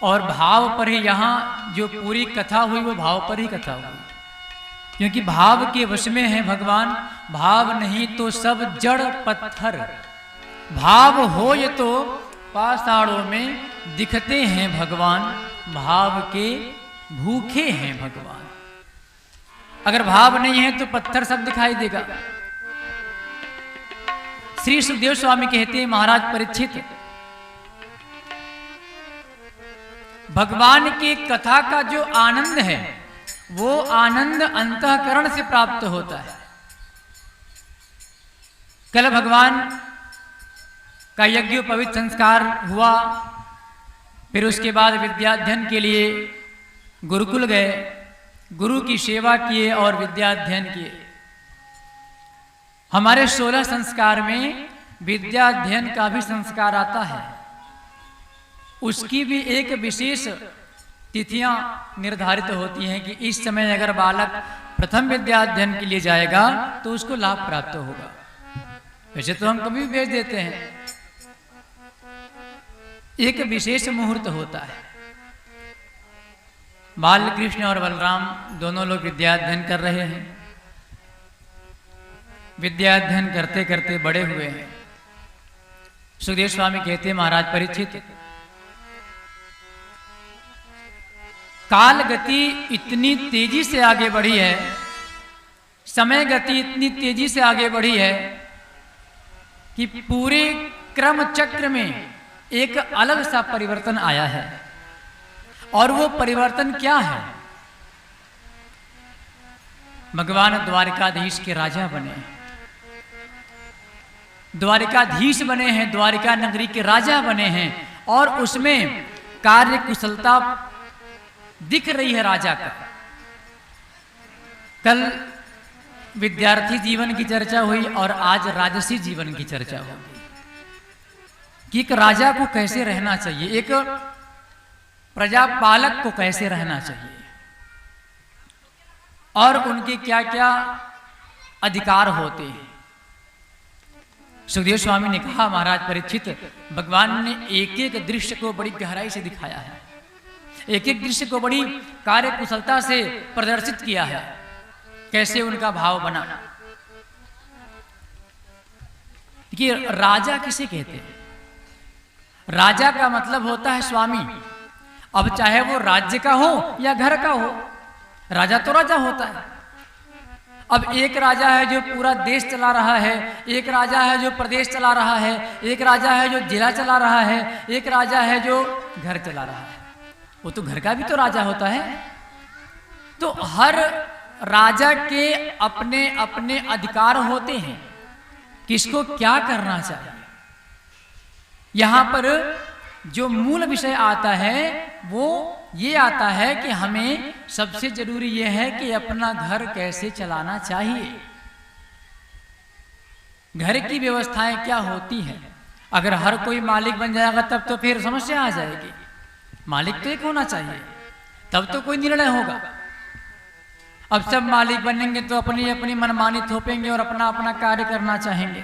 और भाव पर ही यहाँ जो पूरी कथा हुई वो भाव पर ही कथा हुई, क्योंकि भाव के वश में है भगवान। भाव नहीं तो सब जड़ पत्थर, भाव हो ये तो पाषाणों में दिखते हैं भगवान। भाव के भूखे हैं भगवान। अगर भाव नहीं है तो पत्थर सब दिखाई देगा। श्री सुखदेव स्वामी कहते हैं, महाराज परीक्षित, भगवान की कथा का जो आनंद है वो आनंद अंतःकरण से प्राप्त होता है। कल भगवान का यज्ञोपवीत संस्कार हुआ, फिर उसके बाद विद्याध्ययन के लिए गुरुकुल गए, गुरु की सेवा किए और विद्याध्ययन किए। हमारे 16 संस्कार में विद्याध्ययन का भी संस्कार आता है। उसकी भी एक विशेष तिथियां निर्धारित होती हैं कि इस समय अगर बालक प्रथम विद्याध्ययन के लिए जाएगा तो उसको लाभ प्राप्त होगा। वैसे तो हम कभी भी भेज देते हैं, एक विशेष मुहूर्त होता है। बाल कृष्ण और बलराम दोनों लोग विद्याध्ययन कर रहे हैं। विद्याध्ययन करते करते बड़े हुए हैं। सुखदेव स्वामी कहते हैं, महाराज परीक्षित, काल गति इतनी तेजी से आगे बढ़ी है, समय गति इतनी तेजी से आगे बढ़ी है कि पूरे क्रम चक्र में एक अलग सा परिवर्तन आया है। और वो परिवर्तन क्या है? भगवान द्वारिकाधीश के राजा बने, द्वारिकाधीश बने हैं, द्वारिका नगरी के राजा बने हैं, और उसमें कार्य कुशलता दिख रही है राजा का। कल विद्यार्थी जीवन की चर्चा हुई और आज राजसी जीवन की चर्चा होगी कि एक राजा को कैसे रहना चाहिए, एक प्रजापालक को कैसे रहना चाहिए, और उनके क्या क्या अधिकार होते हैं। सुखदेव स्वामी ने कहा, महाराज परीक्षित, भगवान ने एक एक दृश्य को बड़ी गहराई से दिखाया है, एक एक दृश्य को बड़ी कार्य कुशलता से प्रदर्शित किया है, कैसे उनका भाव बना। कि राजा किसे कहते हैं? राजा का मतलब होता है स्वामी। अब चाहे वो राज्य का हो या घर का हो, राजा तो राजा होता है। अब एक राजा है जो पूरा देश चला रहा है, एक राजा है जो प्रदेश चला रहा है, एक राजा है जो जिला चला रहा है, एक राजा है जो घर चला रहा है। वो तो घर का भी तो राजा होता है। तो हर राजा के अपने अपने अधिकार होते हैं, किसको क्या करना चाहिए। यहां पर जो मूल विषय आता है वो ये आता है कि हमें सबसे जरूरी ये है कि अपना घर कैसे चलाना चाहिए, घर की व्यवस्थाएं क्या होती हैं। अगर हर कोई मालिक बन जाएगा तब तो फिर समस्या आ जाएगी। मालिक तो एक होना चाहिए, तब तो कोई निर्णय होगा। अब सब मालिक बनेंगे तो अपनी अपनी मनमानी थोपेंगे और अपना अपना कार्य करना चाहेंगे।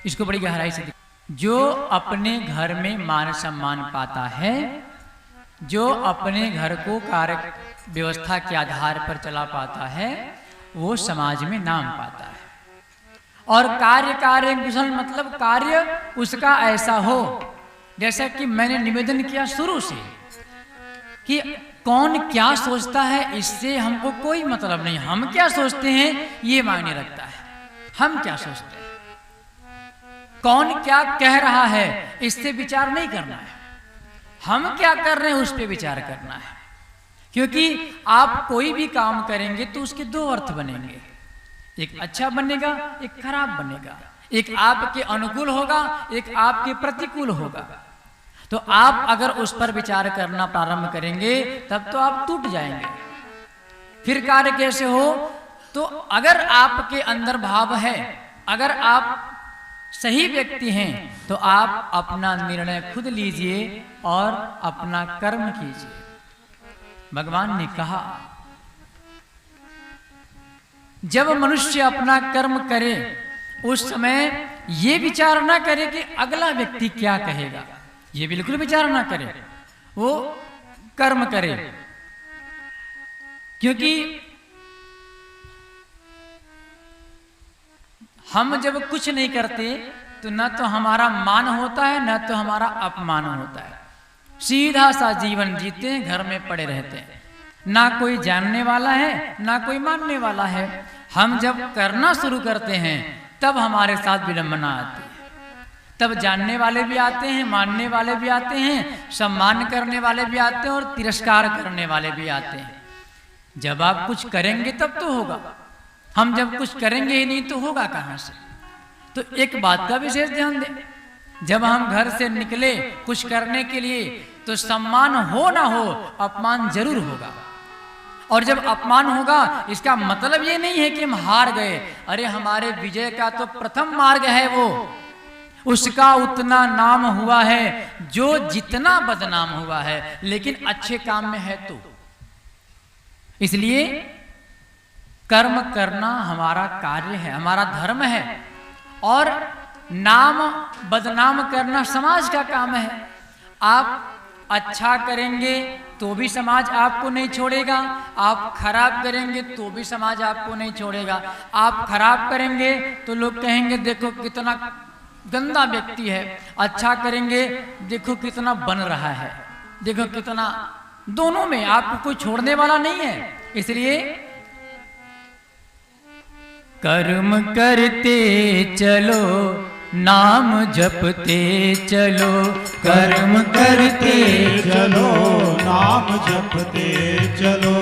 इसको बड़ी गहराई से जो अपने घर में मान सम्मान पाता है, जो अपने घर को कार्य व्यवस्था के आधार पर चला पाता है, वो समाज में नाम पाता है। और कार्य कुशल मतलब कार्य उसका ऐसा हो, जैसा कि मैंने निवेदन किया शुरू से कि कौन क्या सोचता है इससे हमको कोई मतलब नहीं। हम क्या सोचते हैं ये मायने रखता है। हम क्या सोचते हैं, कौन क्या कह रहा है इससे विचार नहीं करना है। हम क्या कर रहे हैं उस पर विचार करना है। क्योंकि आप कोई भी काम करेंगे तो उसके दो अर्थ बनेंगे, एक अच्छा बनेगा, एक खराब बनेगा। एक आपके अनुकूल होगा, एक आपके प्रतिकूल होगा। तो आप अगर उस पर विचार करना प्रारंभ करेंगे तब तो आप टूट जाएंगे। फिर कार्य कैसे हो? तो अगर आपके अंदर भाव है, अगर आप सही व्यक्ति हैं, तो आप अपना निर्णय खुद लीजिए और अपना कर्म कीजिए। भगवान ने कहा, जब मनुष्य अपना कर्म करे उस समय ये विचार ना करे कि अगला व्यक्ति क्या कहेगा, ये बिल्कुल विचार ना करे। वो कर्म करे। क्योंकि हम जब कुछ नहीं करते तो न तो हमारा मान होता है न तो हमारा अपमान होता है। सीधा सा जीवन जीते हैं, घर में पड़े रहते हैं, ना कोई जानने वाला है ना कोई मानने वाला है। हम जब करना शुरू करते हैं तब हमारे साथ विडंबना आती है। तब जानने वाले भी आते हैं, मानने वाले भी आते हैं, सम्मान करने वाले भी आते हैं और तिरस्कार करने वाले भी आते हैं। जब आप कुछ करेंगे तब तो होगा, हम जब कुछ करेंगे ही नहीं तो होगा कहां से। तो एक बात का विशेष ध्यान दें, जब हम घर से निकले कुछ करने के लिए तो सम्मान हो ना हो अपमान जरूर होगा। और जब अपमान होगा इसका मतलब ये नहीं है कि हम हार गए। अरे हमारे विजय का तो प्रथम मार्ग है वो, उसका उतना नाम हुआ है जो जितना बदनाम हुआ है, लेकिन अच्छे काम में है तो। इसलिए कर्म करना हमारा कार्य है, हमारा धर्म है। और नाम बदनाम करना समाज का काम है। आप अच्छा करेंगे तो भी समाज आपको नहीं छोड़ेगा, आप खराब करेंगे तो भी समाज आपको नहीं छोड़ेगा। आप खराब करेंगे तो लोग कहेंगे देखो कितना गंदा व्यक्ति है, अच्छा करेंगे देखो कितना बन रहा है, देखो कितना, दोनों में आपको कोई छोड़ने वाला नहीं है। इसलिए कर्म करते चलो नाम जपते चलो, कर्म करते चलो नाम जपते चलो,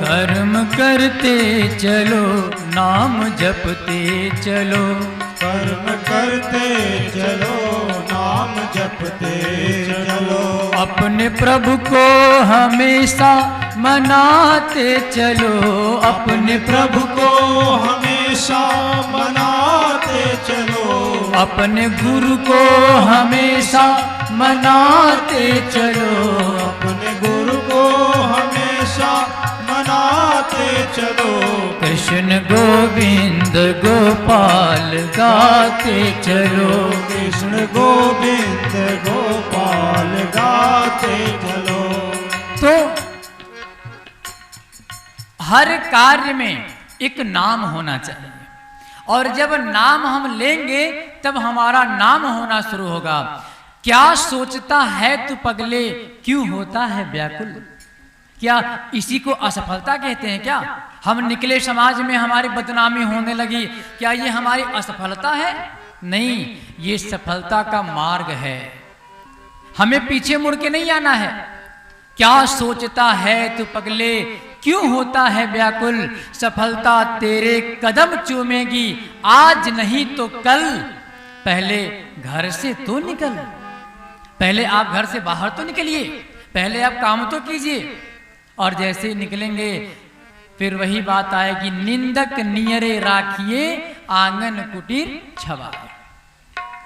कर्म करते चलो नाम जपते चलो, कर्म करते चलो नाम जपते चलो, अपने प्रभु को हमेशा मनाते चलो, अपने प्रभु को हमेशा मनाते चलो, अपने गुरु को हमेशा मनाते चलो, अपने गुरु को हमेशा मनाते चलो, कृष्ण गोविंद गोपाल गाते चलो, कृष्ण गोविंद गोपाल गाते चलो। तो हर कार्य में एक नाम होना चाहिए, और जब नाम हम लेंगे तब हमारा नाम होना शुरू होगा। क्या सोचता है तू पगले, क्यों होता है व्याकुल? क्या इसी को असफलता कहते हैं क्या? हम निकले समाज में हमारी बदनामी होने लगी, क्या ये हमारी असफलता है? नहीं, ये सफलता का मार्ग है। हमें पीछे मुड़ के नहीं आना है। क्या सोचता है तू पगले, क्यों होता है व्याकुल? सफलता तेरे कदम चूमेगी, आज नहीं तो कल। पहले घर से तो निकल, पहले आप घर से बाहर तो निकलिए, पहले आप काम तो कीजिए। और जैसे निकलेंगे फिर वही बात आएगी, निंदक नियरे राखिए आंगन कुटीर छवाए।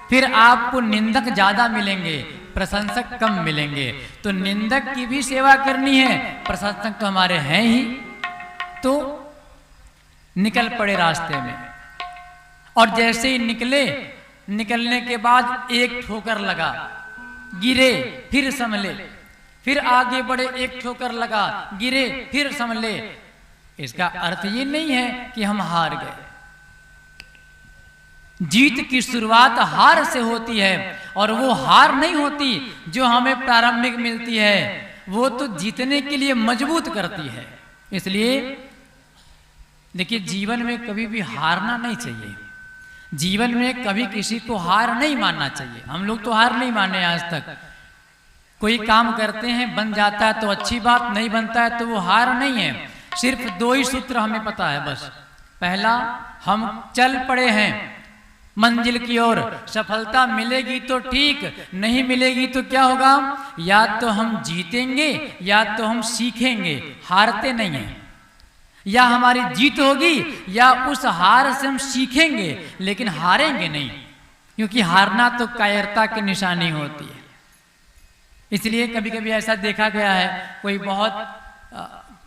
फिर आपको निंदक ज्यादा मिलेंगे, प्रशंसक कम मिलेंगे। तो निंदक की भी सेवा करनी है, प्रशंसक तो हमारे हैं ही। तो निकल पड़े रास्ते में, और जैसे ही निकले, निकलने के बाद एक ठोकर लगा, गिरे, फिर संभले, फिर आगे बढ़े, एक ठोकर लगा, गिरे, फिर संभले। इसका अर्थ ये नहीं है कि हम हार गए। जीत की शुरुआत हार से होती है, और वो हार नहीं होती जो हमें प्रारंभिक मिलती है, वो तो जीतने के लिए मजबूत करती है। इसलिए देखिए, जीवन में कभी भी हारना नहीं चाहिए। जीवन में कभी किसी को हार नहीं मानना चाहिए। हम लोग तो हार नहीं माने आज तक। कोई काम करते हैं, बन जाता है तो अच्छी बात, नहीं बनता है तो वो हार नहीं है। सिर्फ दो ही सूत्र हमें पता है बस। पहला, हम चल पड़े हैं मंजिल की ओर, सफलता मिलेगी तो ठीक, नहीं मिलेगी तो क्या होगा? या तो हम जीतेंगे या तो हम सीखेंगे, हारते नहीं हैं। या हमारी जीत होगी या उस हार से हम सीखेंगे, लेकिन हारेंगे नहीं, क्योंकि हारना तो कायरता की निशानी होती है। इसलिए कभी कभी ऐसा देखा गया है, कोई बहुत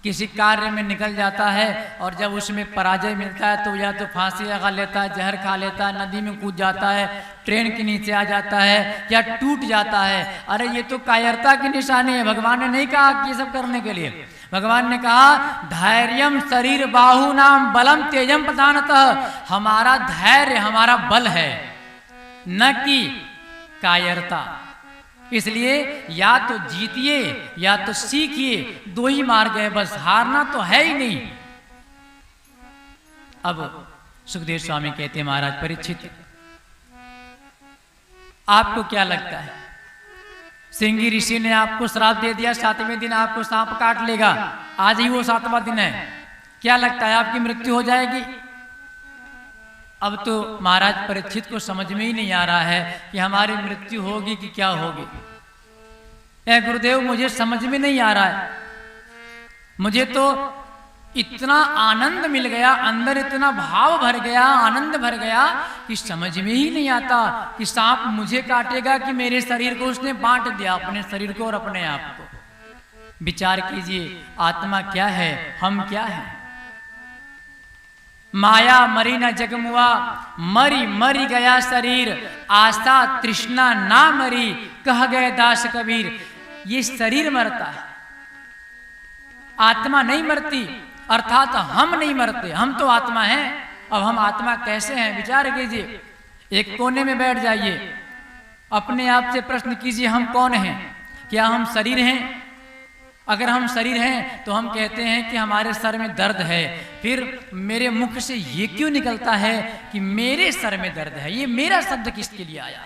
किसी कार्य में निकल जाता है और जब उसमें पराजय मिलता है तो या तो फांसी लगा लेता है, जहर खा लेता है, नदी में कूद जाता है, ट्रेन के नीचे आ जाता है या टूट जाता है। अरे ये तो कायरता की निशानी है। भगवान ने नहीं कहा कि ये सब करने के लिए। भगवान ने कहा धैर्यम शरीर बाहु नाम बलम तेजम प्रधानतः, हमारा धैर्य हमारा बल है, न कि कायरता। इसलिए या तो जीतिए या तो सीखिए, दो ही मार्ग है, बस हारना तो है ही नहीं। अब सुखदेव स्वामी कहते हैं महाराज परीक्षित, आपको क्या लगता है, सिंगी ऋषि ने आपको श्राप दे दिया 7वें दिन आपको सांप काट लेगा, आज ही वो 7वां दिन है, क्या लगता है आपकी मृत्यु हो जाएगी? अब तो महाराज परीक्षित को समझ में ही नहीं आ रहा है कि हमारी मृत्यु होगी कि क्या होगी। ऐ गुरुदेव मुझे समझ में नहीं आ रहा है, मुझे तो इतना आनंद मिल गया, अंदर इतना भाव भर गया, आनंद भर गया कि समझ में ही नहीं आता कि सांप मुझे काटेगा कि मेरे शरीर को उसने बांट दिया, अपने शरीर को और अपने आप को। विचार कीजिए आत्मा क्या है, हम क्या हैं। माया मरी न जगमुआ, मरी मरी गया शरीर, आशा तृष्णा ना मरी, कह गए दास कबीर। ये शरीर मरता है, आत्मा नहीं मरती, अर्थात हम नहीं मरते, हम तो आत्मा हैं। अब हम आत्मा कैसे हैं, विचार कीजिए। एक कोने में बैठ जाइए, अपने आप से प्रश्न कीजिए हम कौन हैं? क्या हम शरीर हैं? अगर हम शरीर हैं तो हम कहते हैं कि हमारे सर में दर्द है, फिर मेरे मुख से ये क्यों निकलता है कि मेरे सर में दर्द है? ये मेरा शब्द किसके लिए आया?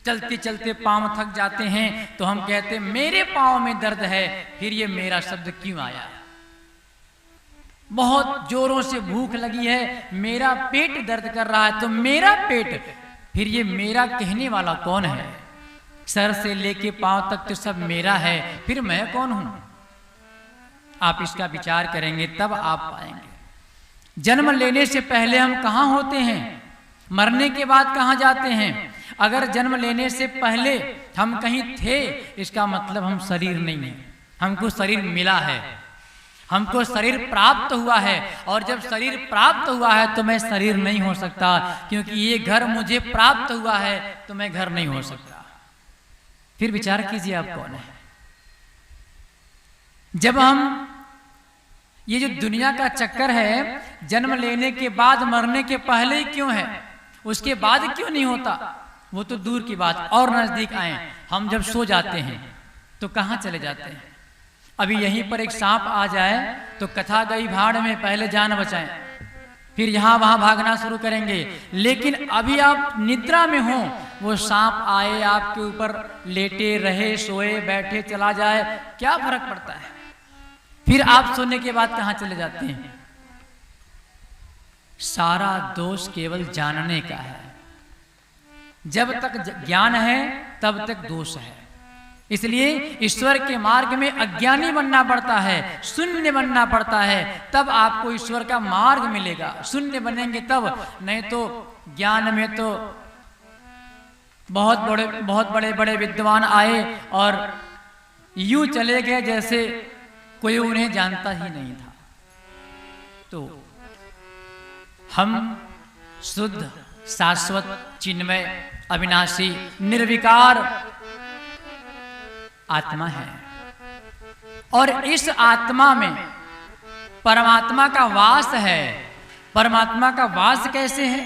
चलते चलते पांव थक जाते हैं तो हम कहते हैं मेरे पांव में दर्द है, फिर ये मेरा शब्द क्यों आया? बहुत जोरों से भूख लगी है, मेरा पेट दर्द कर रहा है, तो मेरा पेट, फिर ये मेरा कहने वाला कौन है? सर से लेके पांव तक तो सब मेरा है, फिर मैं कौन हूं? आप इसका विचार करेंगे तब आप पाएंगे। जन्म लेने से पहले हम कहां होते हैं, मरने के बाद कहां जाते हैं? अगर जन्म लेने से पहले हम कहीं थे, इसका मतलब हम शरीर नहीं है, हमको शरीर मिला है, हमको शरीर प्राप्त हुआ है। और जब शरीर प्राप्त हुआ है तो मैं शरीर नहीं हो सकता, क्योंकि ये घर मुझे प्राप्त हुआ है तो मैं घर नहीं हो सकता। फिर विचार कीजिए आप कौन है? जब हम ये जो दुनिया का चक्कर है, जन्म लेने के बाद मरने के पहले ही क्यों है, उसके बाद क्यों नहीं होता? वो तो दूर की बात, और नजदीक आए, हम जब सो जाते हैं तो कहां चले जाते हैं? अभी यहीं पर एक सांप आ जाए तो कथा गई भाड़ में, पहले जान बचाएं, फिर यहां वहां भागना शुरू करेंगे। लेकिन अभी आप निद्रा में हो, वो सांप आए आपके ऊपर, लेटे रहे, सोए बैठे चला जाए, क्या फर्क पड़ता है? फिर आप सोने के बाद कहां चले जाते हैं? सारा दोष केवल जानने का है। जब तक ज्ञान है तब तक दोष है। इसलिए ईश्वर के मार्ग में अज्ञानी बनना पड़ता है, शून्य बनना पड़ता है, तब आपको ईश्वर का मार्ग मिलेगा। शून्य बनेंगे तब, नहीं तो ज्ञान में तो बहुत बड़े बड़े विद्वान आए और यूं चले गए जैसे कोई उन्हें जानता ही नहीं था। तो हम शुद्ध शाश्वत चिन्मय अविनाशी निर्विकार आत्मा है, और इस आत्मा में परमात्मा का वास है। परमात्मा का वास कैसे है?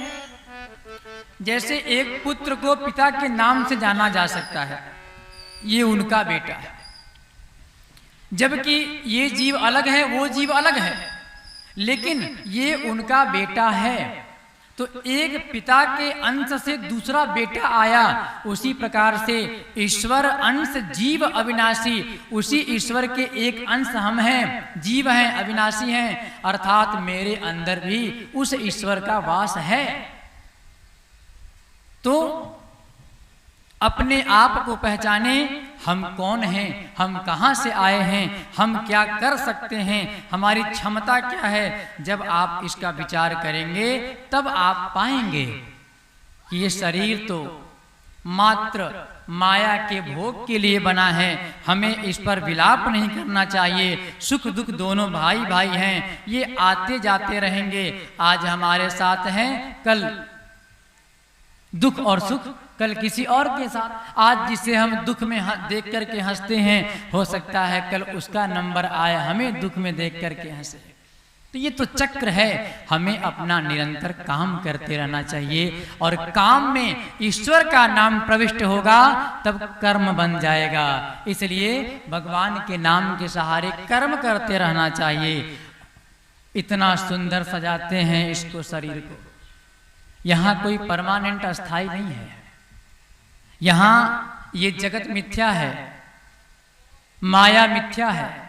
जैसे एक पुत्र को पिता के नाम से जाना जा सकता है, ये उनका बेटा है, जबकि ये जीव अलग है, वो जीव अलग है, लेकिन ये उनका बेटा है। तो एक पिता के अंश से दूसरा बेटा आया, उसी प्रकार से ईश्वर अंश जीव अविनाशी, उसी ईश्वर के एक अंश हम हैं, जीव हैं, अविनाशी हैं, अर्थात मेरे अंदर भी उस ईश्वर का वास है। तो अपने आप को पहचाने, हम कौन हैं, हम कहां से आए हैं, हम क्या कर सकते हैं, हमारी क्षमता क्या है। जब आप इसका विचार करेंगे तब आप पाएंगे कि ये शरीर तो मात्र माया के भोग के लिए बना है। हमें इस पर विलाप नहीं करना चाहिए। सुख दुख दोनों भाई भाई हैं, ये आते जाते रहेंगे। आज हमारे साथ हैं, कल दुख और सुख कल किसी और के साथ। आज जिसे हम दुख में देख करके हंसते हैं, हो सकता है कल उसका नंबर आए हमें दुख में देख करके हंसे। तो ये तो चक्र है। हमें अपना निरंतर काम करते रहना चाहिए, और काम में ईश्वर का नाम प्रविष्ट होगा तब कर्म बन जाएगा। इसलिए भगवान के नाम के सहारे कर्म करते रहना चाहिए। इतना सुंदर सजाते हैं इसको, शरीर को। यहाँ कोई परमानेंट अस्थाई नहीं है। यहाँ ये जगत मिथ्या है, माया मिथ्या है।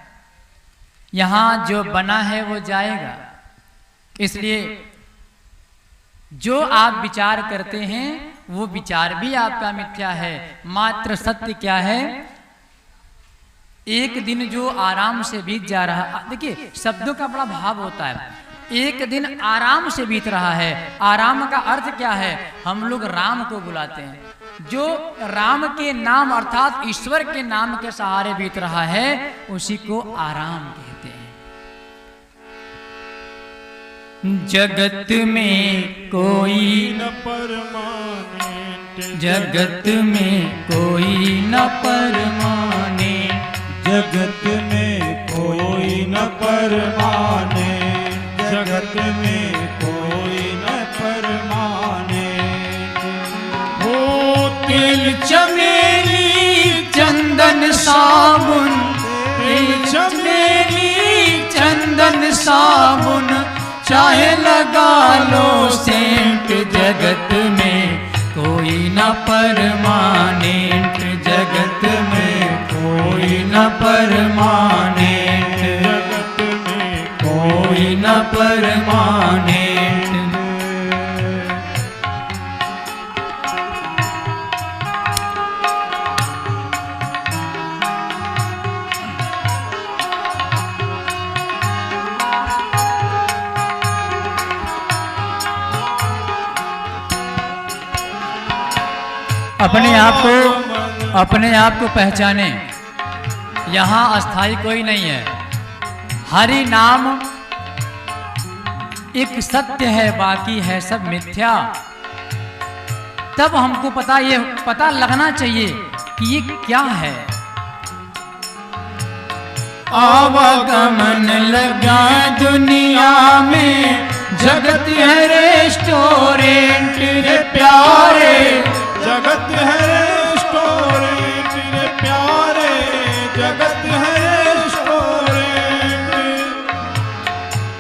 यहाँ जो बना है वो जाएगा। इसलिए जो आप विचार करते हैं वो विचार भी आपका मिथ्या है। मात्र सत्य क्या है? एक दिन जो आराम से बीत जा रहा, देखिए शब्दों का बड़ा भाव होता है। एक दिन आराम से बीत रहा है। आराम का अर्थ क्या है? हम लोग राम को बुलाते हैं। जो राम के नाम अर्थात ईश्वर के नाम के सहारे बीत रहा है, उसी को आराम कहते हैं। जगत में कोई न परमानेंट, जगत में कोई न परमाने, जगत में कोई न परमाने, जगत में कोई न परमाने। हो तेल चमेली चंदन साबुन, तेल चमेली चंदन साबुन, चाहे लगा लो सेंट, जगत में कोई न परमानेंट, जगत में कोई न परमानेंट, जगत में कोई न परमानेंट। अपने आप को पहचाने। यहाँ अस्थाई कोई नहीं है। हरि नाम एक सत्य है, बाकी है सब मिथ्या। तब हमको पता लगना चाहिए कि ये क्या है। आवागमन लगा दुनिया में, जगत है रेस्टोरेंट रे प्यारे, जगत है रेस्टोरेंट रे प्यारे, जगत है रेस्टोरेंट।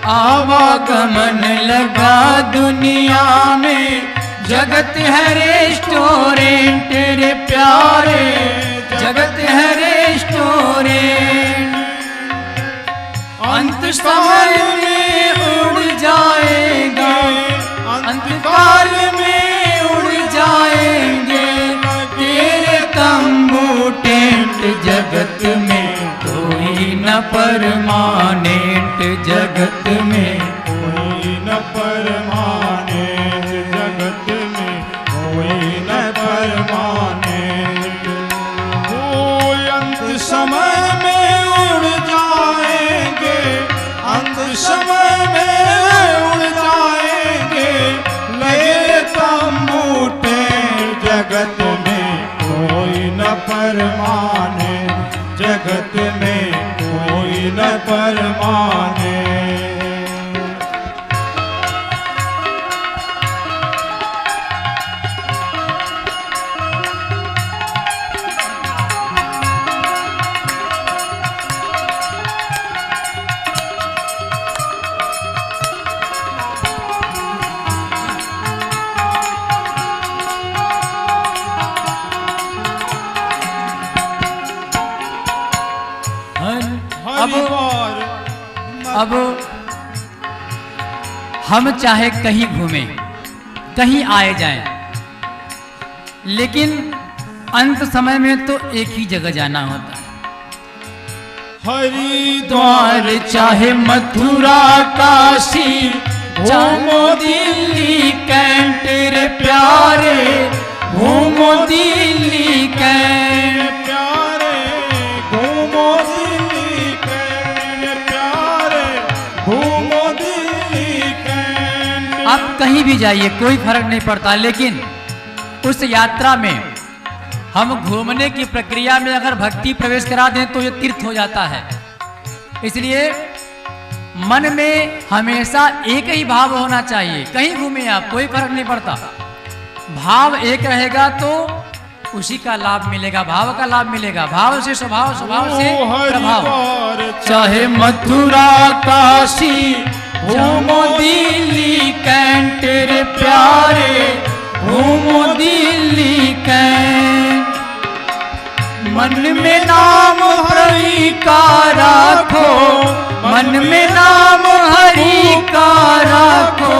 आवागमन लगा दुनिया में, जगत है रेस्टोरेंट रे प्यारे, जगत है रेस्टोरेंट। अंत समय में उड़ जाएगा, अंतकाल में उड़ जाएंगे तेरे तंबू टेंट, जगत में कोई न परमानेंट, जगत में कोई न परमानेंट, जगत में कोई न परमानेंट। वो अंत समय में उड़ जाएंगे, अंत समय में उड़ जाएंगे, लगे तंबू टेंट, जगत में कोई न परमानेंट, जगत में कोई न परमानेंट। अब हम चाहे कहीं घूमें, कहीं आए जाएं, लेकिन अंत समय में तो एक ही जगह जाना होता है। हरिद्वार चाहे मथुरा काशी, चाहे दिल्ली कैंट रे प्यारे, घूमो दिल्ली कैंट, प्यारे घूमो दिल्ली कैंट, प्यारे घूमो दिल्ली कैंट। आप कहीं भी जाइए कोई फर्क नहीं पड़ता, लेकिन उस यात्रा में हम घूमने की प्रक्रिया में अगर भक्ति प्रवेश करा दें तो ये तीर्थ हो जाता है। इसलिए मन में हमेशा एक ही भाव होना चाहिए। कहीं घूमे आप कोई फर्क नहीं पड़ता, भाव एक रहेगा तो उसी का लाभ मिलेगा, भाव का लाभ मिलेगा। भाव से स्वभाव, स्वभाव से प्रभाव। चाहे मथुरा काशी घूमो दिल्ली कैंट रे प्यारे, घूमो दिल्ली कैंट। मन में नाम हरि का राखो, मन में नाम हरि का राखो।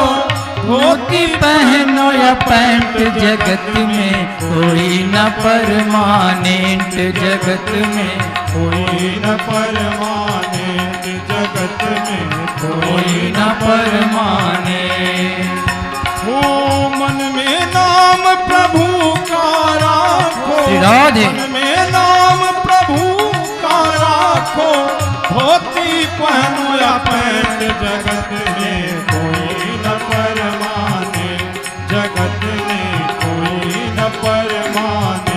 धोती पहनो या पैंट, जगत में कोई न परमानेंट, जगत में कोई न परमानेंट, जगत में कोई न परमानेंट। हो मन में नाम प्रभु का राखो, राधे। मन में नाम प्रभु का राखो। धोती पहनो या पैंट, जगत में कोई न परमानेंट, जगत में कोई न परमानेंट।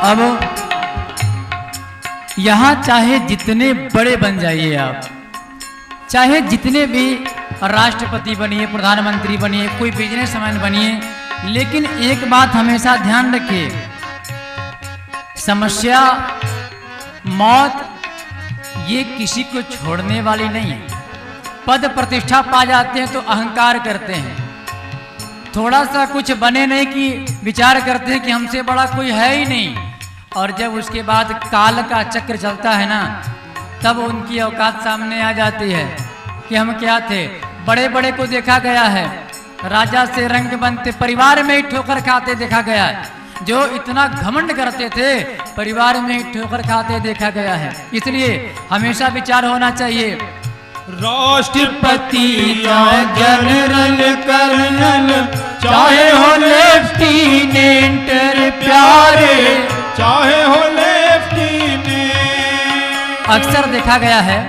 अब यहाँ चाहे जितने बड़े बन जाइए आप, चाहे जितने भी राष्ट्रपति बनिए, प्रधानमंत्री बनिए, कोई बिजनेसमैन बनिए, लेकिन एक बात हमेशा ध्यान रखिए, समस्या, मौत ये किसी को छोड़ने वाली नहीं है। पद प्रतिष्ठा पा जाते हैं तो अहंकार करते हैं, थोड़ा सा कुछ बने नहीं कि विचार करते हैं कि हमसे बड़ा कोई है ही नहीं, और जब उसके बाद काल का चक्र चलता है ना, तब उनकी औकात सामने आ जाती है कि हम क्या थे। बड़े बड़े को देखा गया है राजा से रंग बनते, परिवार में ही ठोकर खाते देखा गया है। जो इतना घमंड करते थे परिवार में ही ठोकर खाते देखा गया है। इसलिए हमेशा विचार होना चाहिए, राष्ट्रपति चाहे जनरल कर्नल, चाहे हो लेफ्टिनेंट रे प्यारे, चाहे हो लेफ्टिनेंट। अक्सर देखा गया है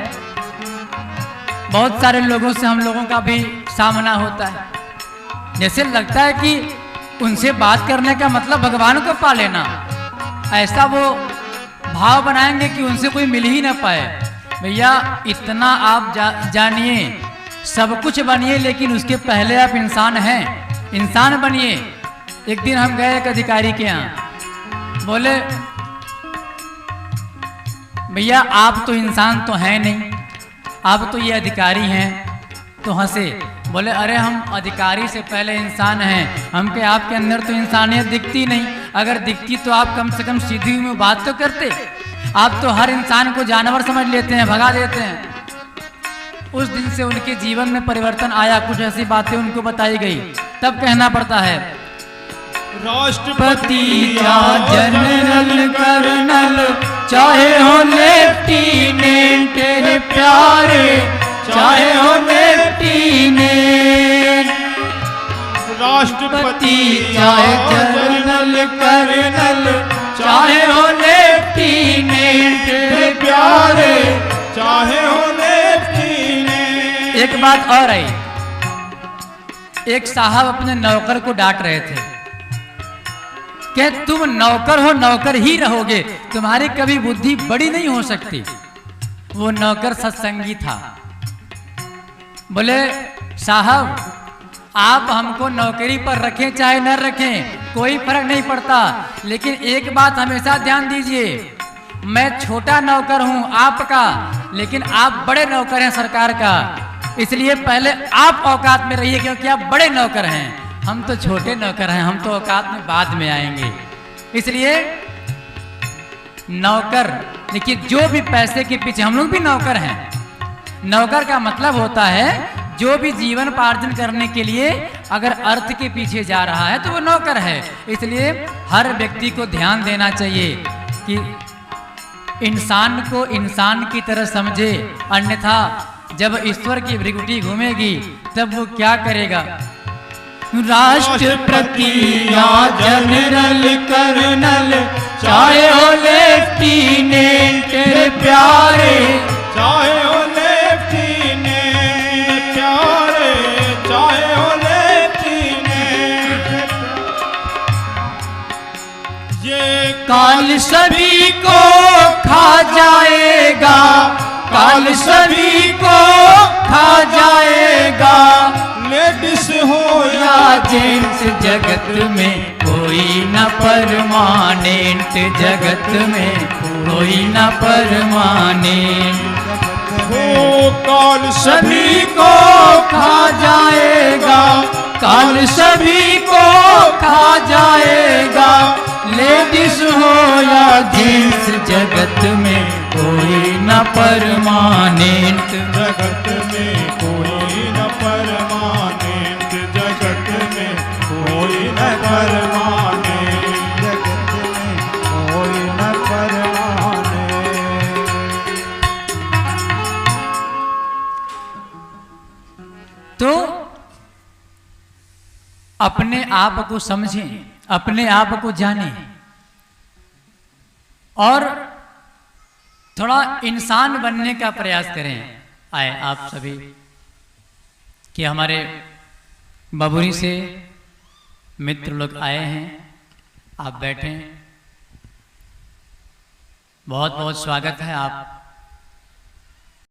बहुत सारे लोगों से हम लोगों का भी सामना होता है, जैसे लगता है कि उनसे बात करने का मतलब भगवान को पा लेना, ऐसा वो भाव बनाएंगे कि उनसे कोई मिल ही ना पाए। भैया इतना आप जानिए, सब कुछ बनिए, लेकिन उसके पहले आप इंसान हैं, इंसान बनिए। एक दिन हम गए एक अधिकारी के यहाँ, बोले भैया आप तो इंसान तो हैं नहीं, आप तो ये अधिकारी हैं। तो हंसे, बोले अरे हम अधिकारी से पहले इंसान हैं, हमके आपके अंदर तो इंसानियत दिखती नहीं, अगर दिखती तो आप कम से कम सीधी में बात तो करते। आप तो हर इंसान को जानवर समझ लेते हैं, भगा देते हैं। उस दिन से उनके जीवन में परिवर्तन आया, कुछ ऐसी बातें उनको बताई गई, तब कहना पड़ता है राष्ट्रपति या जनरल कर्नल, चाहे हो लेफ्टिनेंट रे प्यारे, चाहे हो लेफ्टिनेंट। राष्ट्रपति चाहे जनरल कर्नल, चाहे हो लेफ्टिनेंट रे प्यारे, चाहे हो लेफ्टिनेंट। एक बात और आई, एक साहब अपने नौकर को डांट रहे थे कि तुम नौकर हो, नौकर ही रहोगे, तुम्हारी कभी बुद्धि बड़ी नहीं हो सकती। वो नौकर सत्संगी था। बोले साहब आप हमको नौकरी पर रखें चाहे न रखें कोई फर्क नहीं पड़ता, लेकिन एक बात हमेशा ध्यान दीजिए, मैं छोटा नौकर हूं आपका, लेकिन आप बड़े नौकर हैं सरकार का, इसलिए पहले आप औकात में रहिए, क्योंकि आप बड़े नौकर हैं, हम तो छोटे नौकर हैं, हम तो औकात में बाद में आएंगे। इसलिए नौकर, देखिए जो भी पैसे के पीछे, हम लोग भी नौकर हैं। नौकर का मतलब होता है जो भी जीवन पार्जन करने के लिए अगर अर्थ के पीछे जा रहा है तो वो नौकर है। इसलिए हर व्यक्ति को ध्यान देना चाहिए कि इंसान को इंसान की तरह समझे, अन्यथा जब ईश्वर की भृगुटी घूमेगी तब वो क्या करेगा। राष्ट्रपति या जनरल कर्नल, चाहे हो लेफ्टिनेंट तेरे प्यारे, चाहे हो लेफ्टिनेंट प्यारे, चाहे हो लेफ्टिनेंट। ये काल सभी को खा जाएगा, काल सभी को खा जाएगा, लेडीज हो या जेंट्स जगत में कोई न परमानेंट, जगत में कोई न परमानेंट। हो काल सभी को खा जाएगा, काल सभी को खा जाएगा, लेडीज हो या जेंट्स जगत में कोई न परमानेंट, जगत में कोई न परमानेंट, जगत में कोई न परमानेंट, जगत में कोई न परमानेंट। तो अपने आप को समझें, अपने आप को जानें और थोड़ा इंसान बनने का प्रयास करें। आए आप सभी कि हमारे बबुरी से मित्र लोग आए हैं, आप बैठें। बहुत बहुत स्वागत है आप